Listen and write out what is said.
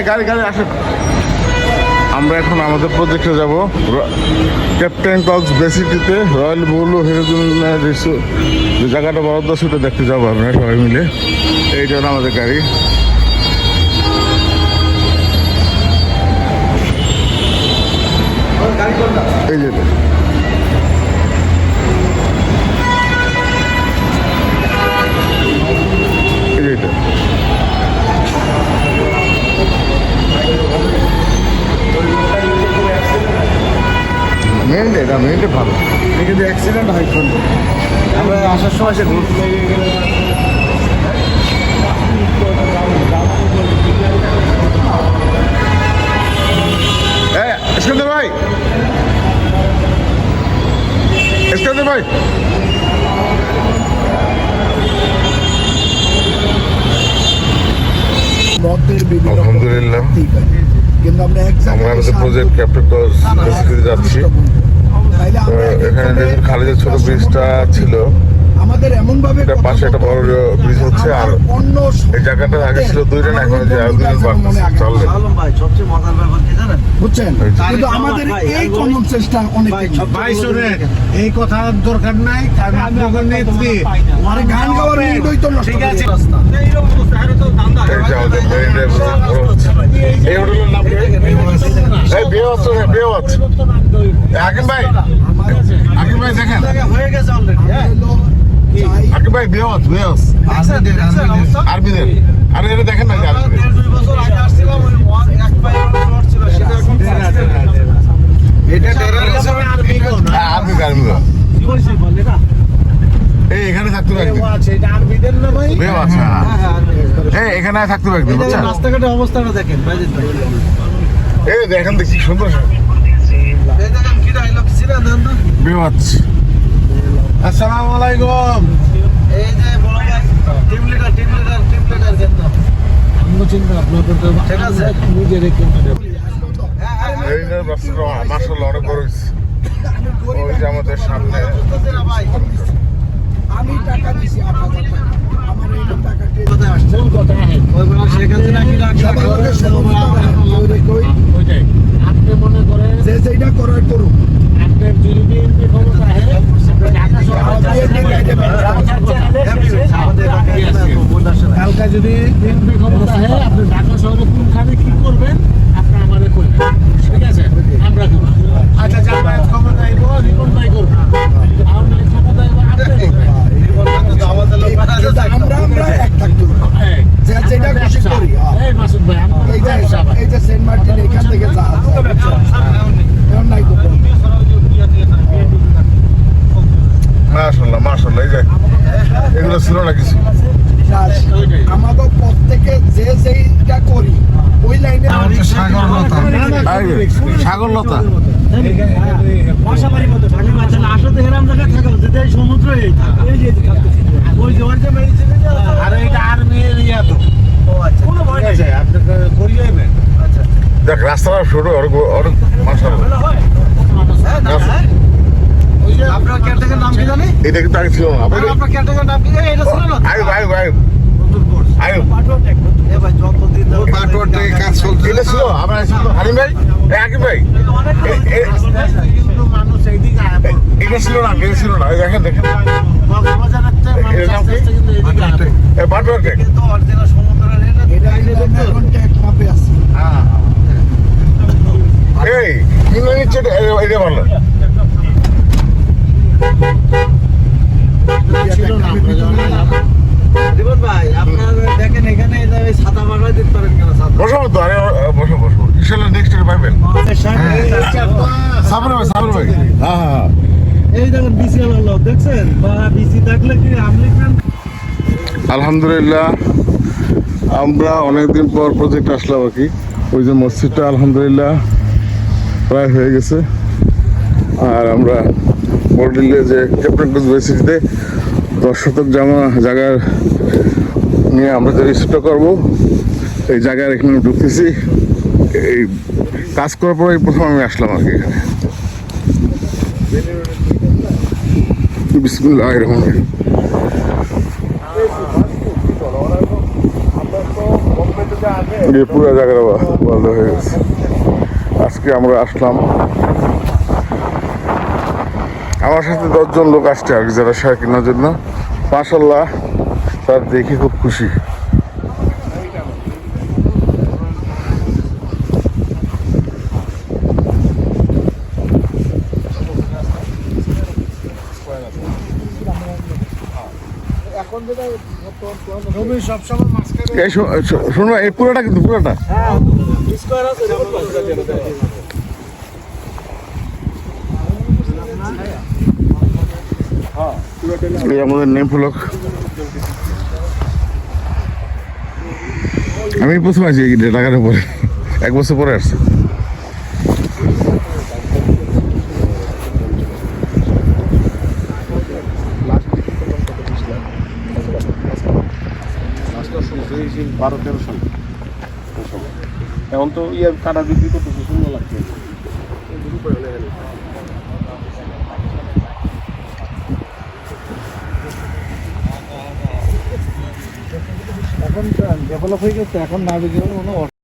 গাড়ি গাড়ি আসেন। আমরা এখন আমাদের প্রজেক্টে যাব ক্যাপ্টেন কক্স বে সিটিতে রয়্যাল ব্লু হেরিটেজ রিসোর্ট যে জায়গাটা বরাদ্দ সেটা দেখতে যাবো আমরা সবাই মিলে। এইটা হলো আমাদের গাড়ি। এই যে এইটা মেনটা এটা মেনটা ভালো, কিন্তু অ্যাক্সিডেন্ট হয় কোন আমরা আসার সময় সে ঘুরতে ইস্কান্দার ভাই, ইস্কান্দার ভাই আলহামদুলিল্লাহ আমরা আমাদের প্রজেক্ট ক্যাপ্টেন কক্স যাচ্ছি। এখানে দেখুন খালিদের ছোট ব্রিজটা ছিল, আমাদের এমন ভাবে পাশে একটা বড় ব্রিজ হচ্ছে। আর এই জায়গাটা আগে ছিল দুইটা, এখন যে আর দুজন চলবে। সবচেয়ে মজার ব্যাপার কি জানেন বুঝছেন, কিন্তু আমাদের এই কমন সেন্সটা অনেক ভাই শুনে এই কথার দরকার নাই। কারণ আপনাদের নেত্রী মানে গান গাওয়ার মুডই তো নষ্ট করে আছে। এই হোটেলের নাম কি? এই বেওয়াচ, বেওয়াচ। আকিব ভাই, আকিব ভাই দেখেন, হয়ে গেছে অলরেডি। আকিব ভাই বেওয়াচ, বেওয়াচ আরবিদের। আরে এটা দেখেন না যে আরবিদের 2 বছর আগে আসছিলাম, ওই এক পায়ে রড ছিল, সেটা এখন এটা টেররিজম আর্মি কোন আরবি আরবি কইছি বলে না। এই এখানে থাকতে পারবে, আচ্ছা এটা আর্মিদের না ভাই? বেওয়াচ। হ্যাঁ এখানে থাকতে পারবে, বুঝছেন? রাস্তাঘাটের অবস্থাটা দেখেন ভাইজিৎ ভাই। এই দেখেন দেখি সুন্দর এই দেখেন কি ডায়লগ ছিল দেন না। বেওয়াচ। আসসালামু আলাইকুম। এই যে বড় ভাই টিম লিডার কিন্তু আমরা চিন্তা আপনাদের ঠিক আছে নিজে রেখে এই যে রাস্তাটা মাশাআল্লাহ অনেক বড় হইছে। ওই যে আমাদের সামনে আমি টাকা দিছি 8,000 টাকা, আমার এই টাকাটি কোথায় আসছে কোথায় আছে ওই বড় সেখানে নাকি রাখা ওইটাই আপনি মনে করেন যে যেটা করার করুন। আপনার যদি বিএনপি ক্ষমতা হয় ঢাকা কালকা যদি বিএনপি ক্ষমতা হয় আপনি ঢাকা শহরে কোনখানে কি করবেন আপনি আমাদের করবেন, ঠিক আছে? আমরা করবো। আচ্ছা জামায়াত ক্ষমতা আইব রিপোর্ট নাই করবো, আওয়ামী লীগ ক্ষমতা আইব আমরা এক থাকতে যে যেটা খুশি করি। এই মাসুদ ভাই এই যে সেন্ট মার্টিন এখান থেকে যা এখন নাই করবো। মাশাআল্লাহ মাশাআল্লাহ। এই যে এগুলো ছিল না কিছু। আমাদের প্রত্যেকে যে যেটা করি ওই লাইনে সাগরলতা বাসাবাড়ির মতো ঢাকা বাচ্চা আসো তো এরকম জায়গায় থাকো যেটা সমুদ্র এই ওই জোয়ার যে মেডিসিন আর এটা আর্মি এরিয়া তো। ও আচ্ছা কোনো ভয় নাই আপনি করিয়ে নেবেন। আচ্ছা দেখ রাস্তাটা ছোট অনেক মাশাআল্লাহ। ওই যে আপনার ক্যাটাগরির নাম কি জানি? এটা কিন্তু আগে ছিল না। আপনার ক্যাটাগরির নাম কি জানি? এটা ছিল না আয়ুব আয়ুব আয়ুব আয়ুব এ ভাই যতদিন পাটওয়ার থেকে কাজ চলছে। এটা ছিল আমরা হালিম ভাই, আকিব ভাই কিন্তু মানুষ এইদিকে এটা ছিল না, এটা ছিল না। দেখেন দেখেন কক্সবাজারের এর নাম কি? পাটওয়ার টেক। কিন্তু অরিজিনাল সমুদ্রের এটা এখন ট্যাগ মাপে আছে। হ্যাঁ এই কিলো নিচ্ছে এটা ভালো। ছিল না জীবন ভাই আপনার দেখেন এখানে ছাতা মারা দিতে পারেন কেন? বসো তো, আরে বসো বসো, ইনশাআল্লাহ নেক্সট ইয়ার পাবেন। সাবর ভাই, সাবর ভাই। হ্যাঁ হ্যাঁ এই দেখেন বিসি হলো দেখছেন বা বিসি থাকলে কি আমলি খান। আলহামদুলিল্লাহ আমরা অনেকদিন পর প্রজেক্ট আসলাম আর কি। ওই যে মসজিদটা আলহামদুলিল্লাহ প্রায় হয়ে গেছে। আর আমরা বললে যে ক্যাপ্টেন কক্স বে সিটিতে 10 শতক জায়গা নিয়ে আমরা যে রিসোর্টটা করবো, এই জায়গার এখানে ঢুকতেছি। এই কাজ করার পরে প্রথম আমি আসলাম আর কি এখানে। বিসমিল্লাহির রহমানির রহিম। এই পুরো জায়গাটা বন্ধ হয়ে গেছে। আজকে আমরা আসলাম, আমার সাথে 10 জন লোক আসছে আর কি, যারা সার কেনার জন্য। মাশাআল্লাহ, তার দেখে খুব খুশি। রবি সবসময় মাছ খাবে। এই শোনো, এই পুরোটা কিন্তু পুরোটা এই আমাদের নেম ফলক। আমি প্রথম আছি এই টাকার উপরে, 1 বছর পরে আসছি। এখন তো ইয়ে কাটা বিক্রি করতেছে, সুন্দর লাগছে। এখন ডেভেলপ হয়ে গেছে, এখন না বিক্রি হলে